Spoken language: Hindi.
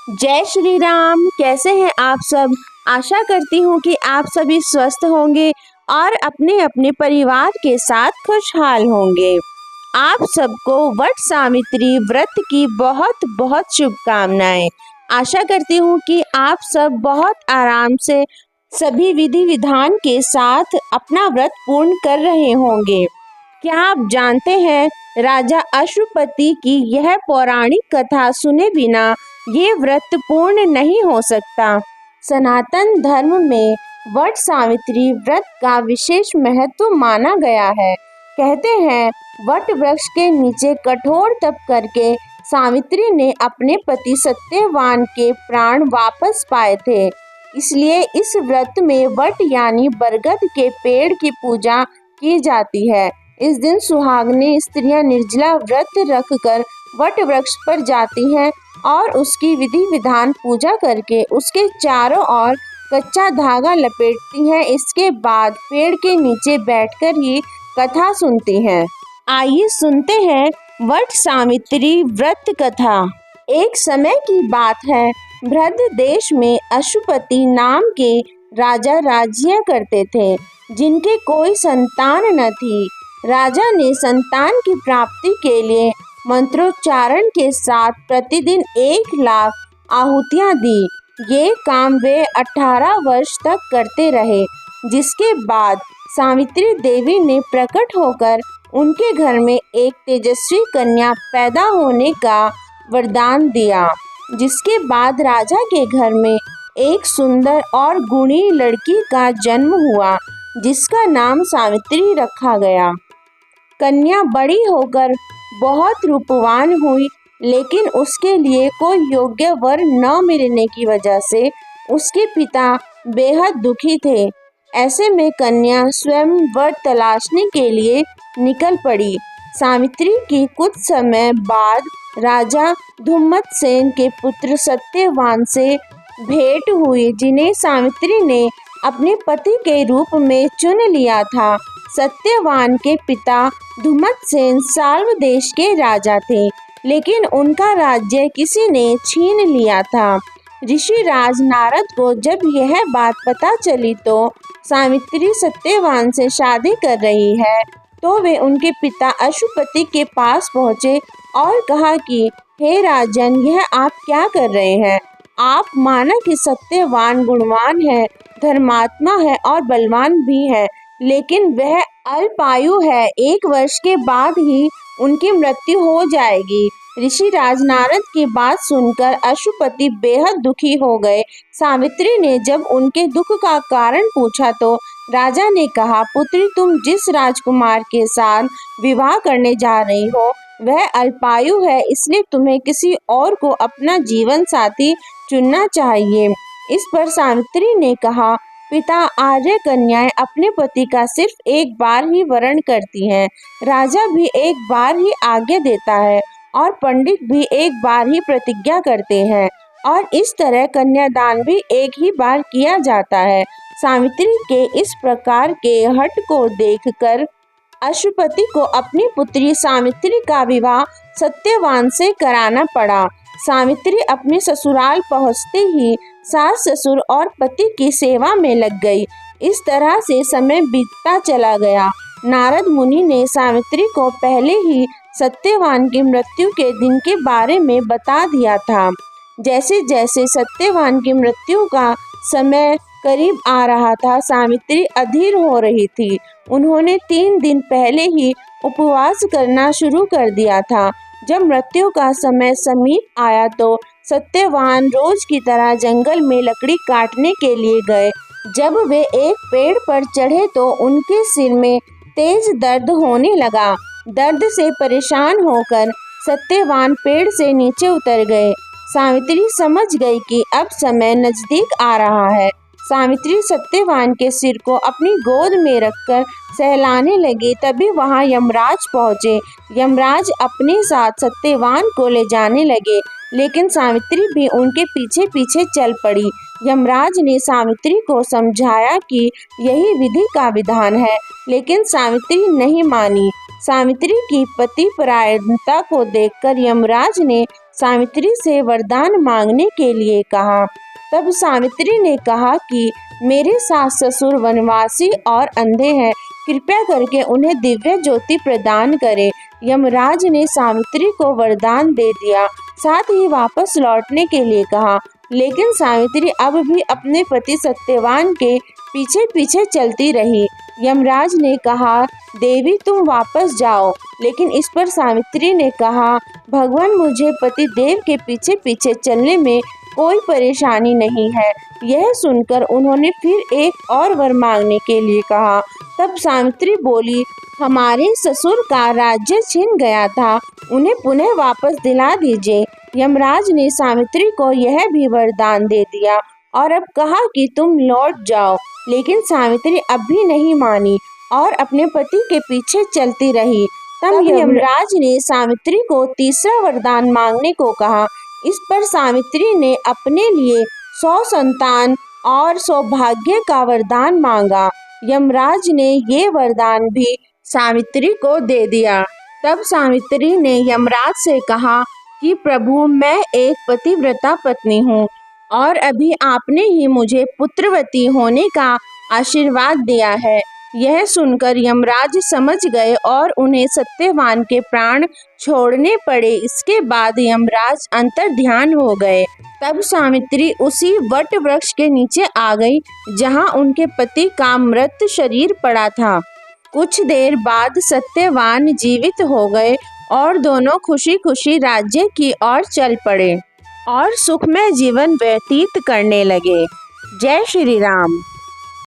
जय श्री राम। कैसे हैं आप सब। आशा करती हूँ कि आप सभी स्वस्थ होंगे और अपने अपने परिवार के साथ खुशहाल होंगे। आप सबको वट सावित्री व्रत की बहुत बहुत शुभकामनाएं। आशा करती हूँ कि आप सब बहुत आराम से सभी विधि विधान के साथ अपना व्रत पूर्ण कर रहे होंगे। क्या आप जानते हैं, राजा अश्वपति की यह पौराणिक कथा सुने बिना ये व्रत पूर्ण नहीं हो सकता। सनातन धर्म में वट सावित्री व्रत का विशेष महत्व माना गया है। कहते हैं, वट वृक्ष के नीचे कठोर तप करके सावित्री ने अपने पति सत्यवान के प्राण वापस पाए थे। इसलिए इस व्रत में वट यानी बरगद के पेड़ की पूजा की जाती है। इस दिन सुहागने स्त्रियां निर्जला व्रत रखकर वट वृक्ष पर जाती हैं और उसकी विधि विधान पूजा करके उसके चारों ओर कच्चा धागा लपेटती हैं। इसके बाद पेड़ के नीचे बैठकर ही कथा सुनती हैं। आइए सुनते हैं वट सावित्री व्रत कथा। एक समय की बात है, बृहद देश में अश्वपति नाम के राजा राज्य करते थे, जिनके कोई संतान न थी। राजा ने संतान की प्राप्ति के लिए मंत्रोच्चारण के साथ प्रतिदिन 1,00,000 आहुतियां दी। ये काम वे 18 वर्ष तक करते रहे, जिसके बाद सावित्री देवी ने प्रकट होकर उनके घर में एक तेजस्वी कन्या पैदा होने का वरदान दिया। जिसके बाद राजा के घर में एक सुंदर और गुणी लड़की का जन्म हुआ, जिसका नाम सावित्री रखा गया। कन्या बड़ी होकर बहुत रूपवान हुई, लेकिन उसके लिए कोई योग्य वर न मिलने की वजह से उसके पिता बेहद दुखी थे। ऐसे में कन्या स्वयं वर तलाशने के लिए निकल पड़ी। सावित्री की कुछ समय बाद राजा धुम्मतसेन के पुत्र सत्यवान से भेंट हुई, जिन्हें सावित्री ने अपने पति के रूप में चुन लिया था। सत्यवान के पिता धुम्मतसेन साल्व देश के राजा थे, लेकिन उनका राज्य किसी ने छीन लिया था। ऋषिराज नारद को जब यह बात पता चली तो सावित्री सत्यवान से शादी कर रही है, तो वे उनके पिता अश्वपति के पास पहुँचे और कहा कि हे राजन, यह आप क्या कर रहे हैं। आप माना कि सत्यवान गुणवान है, धर्मात्मा है और बलवान भी है, लेकिन वह अल्पायु है। 1 वर्ष के बाद ही उनकी मृत्यु हो जाएगी। ऋषिराज नारद की बात सुनकर अश्वपति बेहद दुखी हो गए। सावित्री ने जब उनके दुख का कारण पूछा तो राजा ने कहा, पुत्री, तुम जिस राजकुमार के साथ विवाह करने जा रही हो वह अल्पायु है, इसलिए तुम्हें किसी और को अपना जीवन साथी चुनना चाहिए। इस पर सावित्री ने कहा, पिता, आर्य कन्याएं अपने पति का सिर्फ एक बार ही वरण करती हैं। राजा भी एक बार ही आज्ञा देता है और पंडित भी एक बार ही प्रतिज्ञा करते हैं, और इस तरह कन्यादान भी एक ही बार किया जाता है। सावित्री के इस प्रकार के हठ को देखकर अश्वपति को अपनी पुत्री सावित्री का विवाह सत्यवान से कराना पड़ा। सावित्री अपने ससुराल पहुंचते ही सास ससुर और पति की सेवा में लग गई। इस तरह से समय बीतता चला गया। नारद मुनि ने सावित्री को पहले ही सत्यवान की मृत्यु के दिन के बारे में बता दिया था। जैसे जैसे सत्यवान की मृत्यु का समय करीब आ रहा था, सावित्री अधीर हो रही थी। उन्होंने 3 दिन पहले ही उपवास करना शुरू कर दिया था। जब मृत्यु का समय समीप आया तो सत्यवान रोज की तरह जंगल में लकड़ी काटने के लिए गए। जब वे एक पेड़ पर चढ़े तो उनके सिर में तेज दर्द होने लगा। दर्द से परेशान होकर सत्यवान पेड़ से नीचे उतर गए। सावित्री समझ गई कि अब समय नजदीक आ रहा है। सावित्री सत्यवान के सिर को अपनी गोद में रखकर सहलाने लगी। तभी वहां यमराज पहुंचे। यमराज अपने साथ सत्यवान को ले जाने लगे, लेकिन सावित्री भी उनके पीछे पीछे चल पड़ी। यमराज ने सावित्री को समझाया कि यही विधि का विधान है, लेकिन सावित्री नहीं मानी। सावित्री की पतिपरायणता को देखकर यमराज ने सावित्री से वरदान मांगने के लिए कहा। तब सावित्री ने कहा कि मेरे सास ससुर वनवासी और अंधे हैं, कृपया करके उन्हें दिव्य ज्योति प्रदान करें। यमराज ने सावित्री को वरदान दे दिया, साथ ही वापस लौटने के लिए कहा। लेकिन सावित्री अब भी अपने पति सत्यवान के पीछे पीछे चलती रही। यमराज ने कहा, देवी तुम वापस जाओ। लेकिन इस पर सावित्री ने कहा, भगवान मुझे पति देव के पीछे पीछे चलने में कोई परेशानी नहीं है। यह सुनकर उन्होंने फिर एक और वर मांगने के लिए कहा। तब सावित्री बोली, हमारे ससुर का राज्य छिन गया था, उन्हें पुनः वापस दिला दीजिए। यमराज ने सावित्री को यह भी वरदान दे दिया और अब कहा कि तुम लौट जाओ। लेकिन सावित्री अब भी नहीं मानी और अपने पति के पीछे चलती रही। तब यमराज ने सावित्री को तीसरा वरदान मांगने को कहा। इस पर सावित्री ने अपने लिए 100 संतान और सौभाग्य का वरदान मांगा। यमराज ने ये वरदान भी सावित्री को दे दिया। तब सावित्री ने यमराज से कहा कि प्रभु, मैं एक पतिव्रता पत्नी हूँ और अभी आपने ही मुझे पुत्रवती होने का आशीर्वाद दिया है। यह सुनकर यमराज समझ गए और उन्हें सत्यवान के प्राण छोड़ने पड़े। इसके बाद यमराज अंतर्ध्यान हो गए। तब सावित्री उसी वट वृक्ष के नीचे आ गई जहाँ उनके पति का मृत शरीर पड़ा था। कुछ देर बाद सत्यवान जीवित हो गए और दोनों खुशी खुशी राज्य की ओर चल पड़े और सुखमय जीवन व्यतीत करने लगे। जय श्री राम।